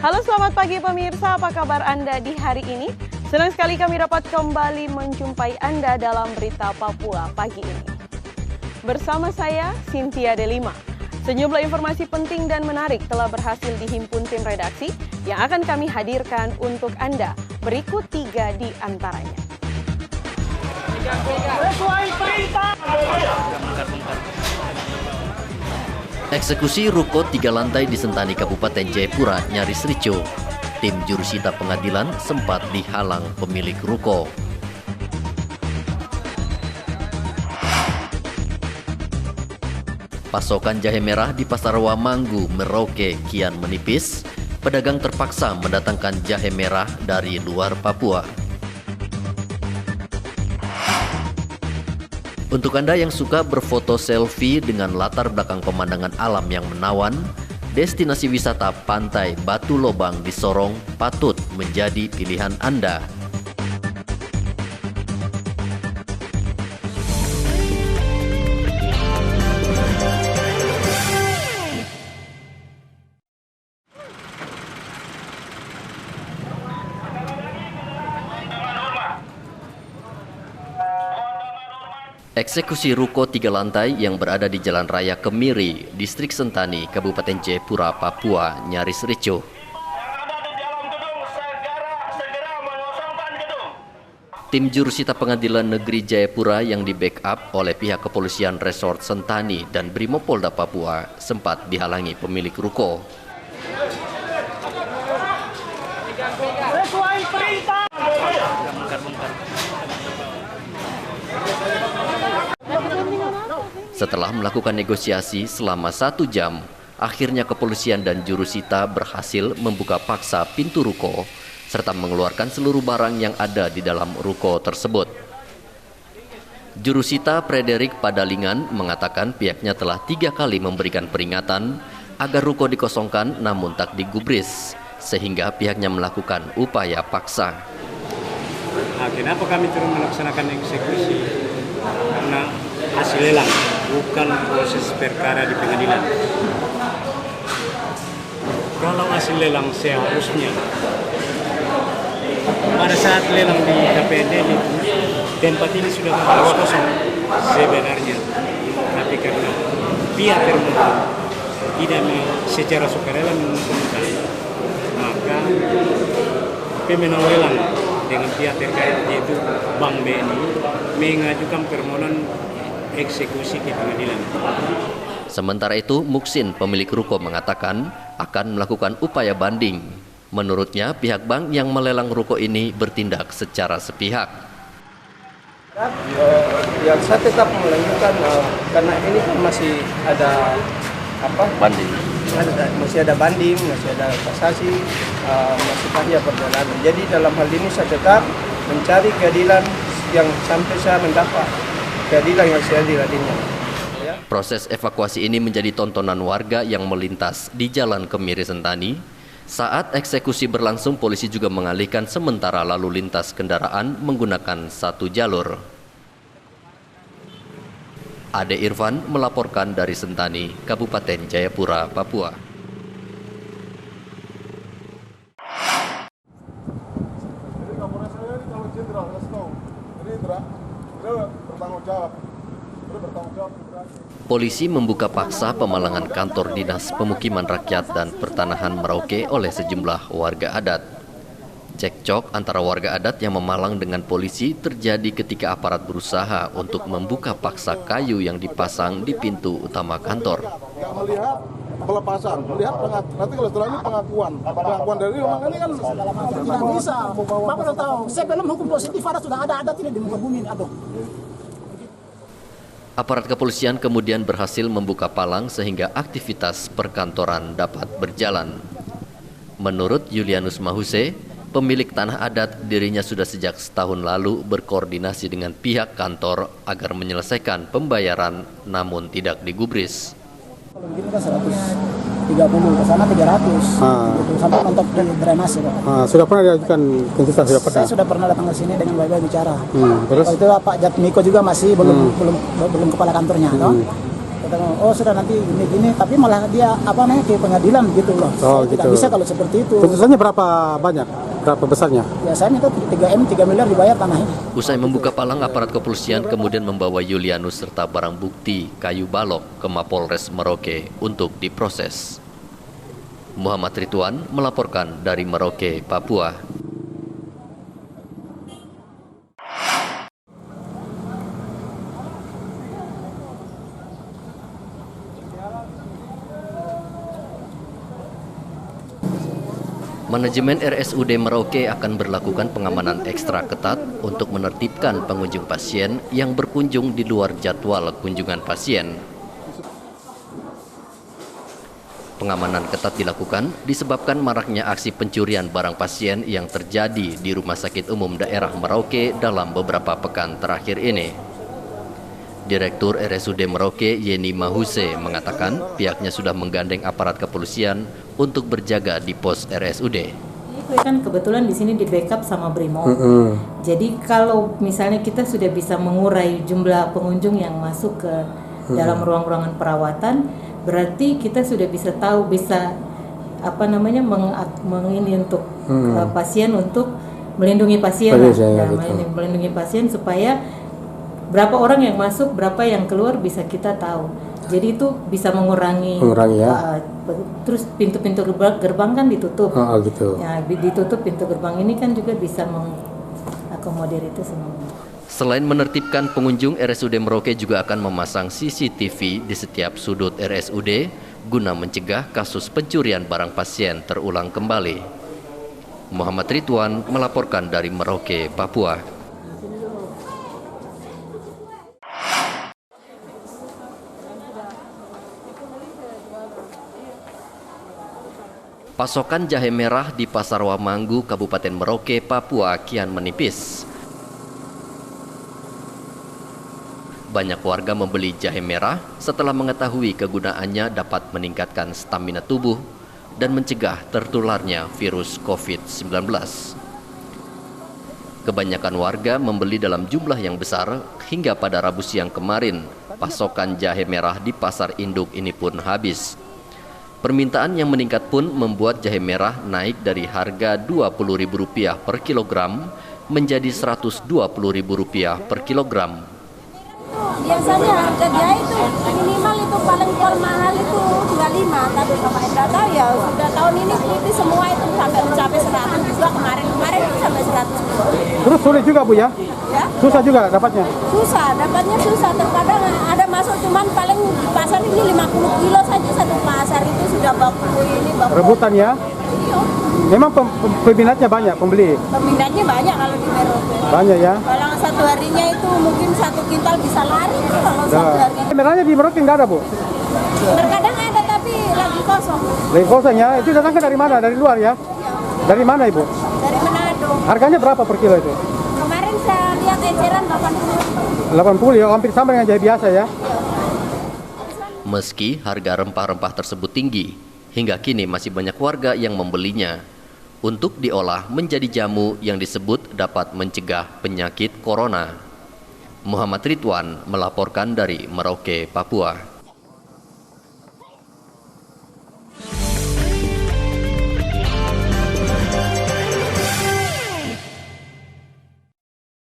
Halo, selamat pagi pemirsa, apa kabar Anda di hari ini? Senang sekali kami dapat kembali menjumpai Anda dalam Berita Papua pagi ini. Bersama saya, Cynthia Delima. Sejumlah informasi penting dan menarik telah berhasil dihimpun tim redaksi yang akan kami hadirkan untuk Anda. Berikut 3 di antaranya. Eksekusi ruko 3 lantai di Sentani Kabupaten Jayapura nyaris ricuh. Tim jurusita pengadilan sempat dihalang pemilik ruko. Pasokan jahe merah di Pasar Wamanggu, Merauke kian menipis. Pedagang terpaksa mendatangkan jahe merah dari luar Papua. Untuk Anda yang suka berfoto selfie dengan latar belakang pemandangan alam yang menawan, destinasi wisata Pantai Batu Lobang di Sorong patut menjadi pilihan Anda. Eksekusi ruko 3 lantai yang berada di Jalan Raya Kemiri, Distrik Sentani, Kabupaten Jayapura, Papua, nyaris ricuh. Tim jurusita Pengadilan Negeri Jayapura yang di-backup oleh pihak kepolisian Resort Sentani dan Brimopolda Papua sempat dihalangi pemilik ruko. Setelah melakukan negosiasi selama 1 jam, akhirnya kepolisian dan jurusita berhasil membuka paksa pintu ruko serta mengeluarkan seluruh barang yang ada di dalam ruko tersebut. Jurusita Frederick Padalingan mengatakan pihaknya telah 3 kali memberikan peringatan agar ruko dikosongkan namun tak digubris, sehingga pihaknya melakukan upaya paksa. Nah, kenapa kami terus melaksanakan eksekusi? Karena hasil lelang, bukan proses perkara di pengadilan. Kalau hasil lelang seharusnya pada saat lelang di KPND itu tempat ini sudah harus kosong sebenarnya, tapi karena pihak termohon tidak secara sukarela mengumpulkan, maka pemenang lelang dengan pihak terkait yaitu Bank BNI mengajukan permohonan eksekusi ke pengadilan. Sementara itu, Muksin, pemilik ruko, mengatakan akan melakukan upaya banding. Menurutnya, pihak bank yang melelang ruko ini bertindak secara sepihak. Yang saya tetap melanjutkan karena ini kan masih ada Banding. Masih ada banding, masih ada kasasi, masih panjang perjalanan. Jadi dalam hal ini saya tetap mencari keadilan yang sampai saya mendapat keadilan yang seadil adilnya. Proses evakuasi ini menjadi tontonan warga yang melintas di Jalan Kemiri Sentani. Saat eksekusi berlangsung, polisi juga mengalihkan sementara lalu lintas kendaraan menggunakan 1 jalur. Ade Irfan melaporkan dari Sentani, Kabupaten Jayapura, Papua. Polisi membuka paksa pemalangan kantor Dinas Pemukiman Rakyat dan Pertanahan Merauke oleh sejumlah warga adat. Cekcok antara warga adat yang memalang dengan polisi terjadi ketika aparat berusaha untuk membuka paksa kayu yang dipasang di pintu utama kantor. Melihat pelepasan, melihat nanti kalau setelah ini pengakuan dari memang ini kan tidak bisa. Bapak sudah tahu, sebelum hukum positif sudah ada adat ini di muka bumi ini. Aparat kepolisian kemudian berhasil membuka palang sehingga aktivitas perkantoran dapat berjalan. Menurut Julianus Mahuse, pemilik tanah adat, dirinya sudah sejak setahun lalu berkoordinasi dengan pihak kantor agar menyelesaikan pembayaran namun tidak digubris. Kalau begini kan 130, ke sana 300, sampai mentok di drainase. Sudah pernah diajukan tuntutan? Saya sudah pernah datang ke sini dengan baik-baik bicara. Terus? Kalau itu Pak Jatmiko juga masih belum kepala kantornya. Kata, oh sudah nanti gini-gini, tapi malah dia ke pengadilan gitu loh. Oh, Tidak gitu. bisa kalau seperti itu. Tuntutannya berapa banyak? Berapa besarnya? Biasanya itu 3 miliar dibayar tanah ini. Usai membuka palang, aparat kepolisian kemudian membawa Julianus serta barang bukti kayu balok ke Mapolres Merauke untuk diproses. Muhammad Ridwan melaporkan dari Merauke, Papua. Manajemen RSUD Merauke akan berlakukan pengamanan ekstra ketat untuk menertibkan pengunjung pasien yang berkunjung di luar jadwal kunjungan pasien. Pengamanan ketat dilakukan disebabkan maraknya aksi pencurian barang pasien yang terjadi di Rumah Sakit Umum Daerah Merauke dalam beberapa pekan terakhir ini. Direktur RSUD Merauke Yeni Mahuse mengatakan pihaknya sudah menggandeng aparat kepolisian untuk berjaga di pos RSUD. Kan kebetulan di sini di backup sama Brimob. Jadi kalau misalnya kita sudah bisa mengurai jumlah pengunjung yang masuk ke dalam ruang-ruangan perawatan, berarti kita sudah bisa tahu mengini untuk pasien, untuk melindungi pasien, melindungi pasien supaya berapa orang yang masuk, berapa yang keluar bisa kita tahu. Jadi itu bisa mengurangi ya. Terus pintu-pintu gerbang kan ditutup. Gitu. Ya, ditutup pintu gerbang ini kan juga bisa mengakomodir itu semua. Selain menertibkan pengunjung, RSUD Merauke juga akan memasang CCTV di setiap sudut RSUD guna mencegah kasus pencurian barang pasien terulang kembali. Muhammad Ridwan melaporkan dari Merauke, Papua. Pasokan jahe merah di Pasar Wamanggu, Kabupaten Merauke, Papua kian menipis. Banyak warga membeli jahe merah setelah mengetahui kegunaannya dapat meningkatkan stamina tubuh dan mencegah tertularnya virus COVID-19. Kebanyakan warga membeli dalam jumlah yang besar hingga pada Rabu siang kemarin, pasokan jahe merah di pasar induk ini pun habis. Permintaan yang meningkat pun membuat jahe merah naik dari harga Rp20.000 per kilogram menjadi Rp120.000 per kilogram. Biasanya harga jahe itu minimal itu paling mahal itu 25, tapi Bapak tidak tahu ya, sudah tahun ini semua itu sampai mencapai 100 juga, kemarin itu sampai 100. Terus sulit juga Bu ya? Ya? Susah juga dapatnya? Dapatnya susah, terkadang ada masuk cuman paling di pasar ini 50 kilo saja satu pasar itu sudah baku ini. Rebutan ya? Iya. Memang peminatnya banyak, pembeli? Peminatnya banyak kalau di Merauke. Banyak ya? Kalau satu harinya itu mungkin 1 kintal bisa lari kalau satu hari. Merahnya di Merauke nggak ada Bu? Terkadang ada tapi lagi kosong. Lagi kosong ya? Itu datangnya dari mana? Dari luar ya? Dari mana Ibu? Dari Manado. Harganya berapa per kilo itu? Kemarin saya lihat eceran 80. 80 ya, hampir sama dengan jahe biasa ya? Meski harga rempah-rempah tersebut tinggi, hingga kini masih banyak warga yang membelinya untuk diolah menjadi jamu yang disebut dapat mencegah penyakit corona. Muhammad Ridwan melaporkan dari Merauke, Papua.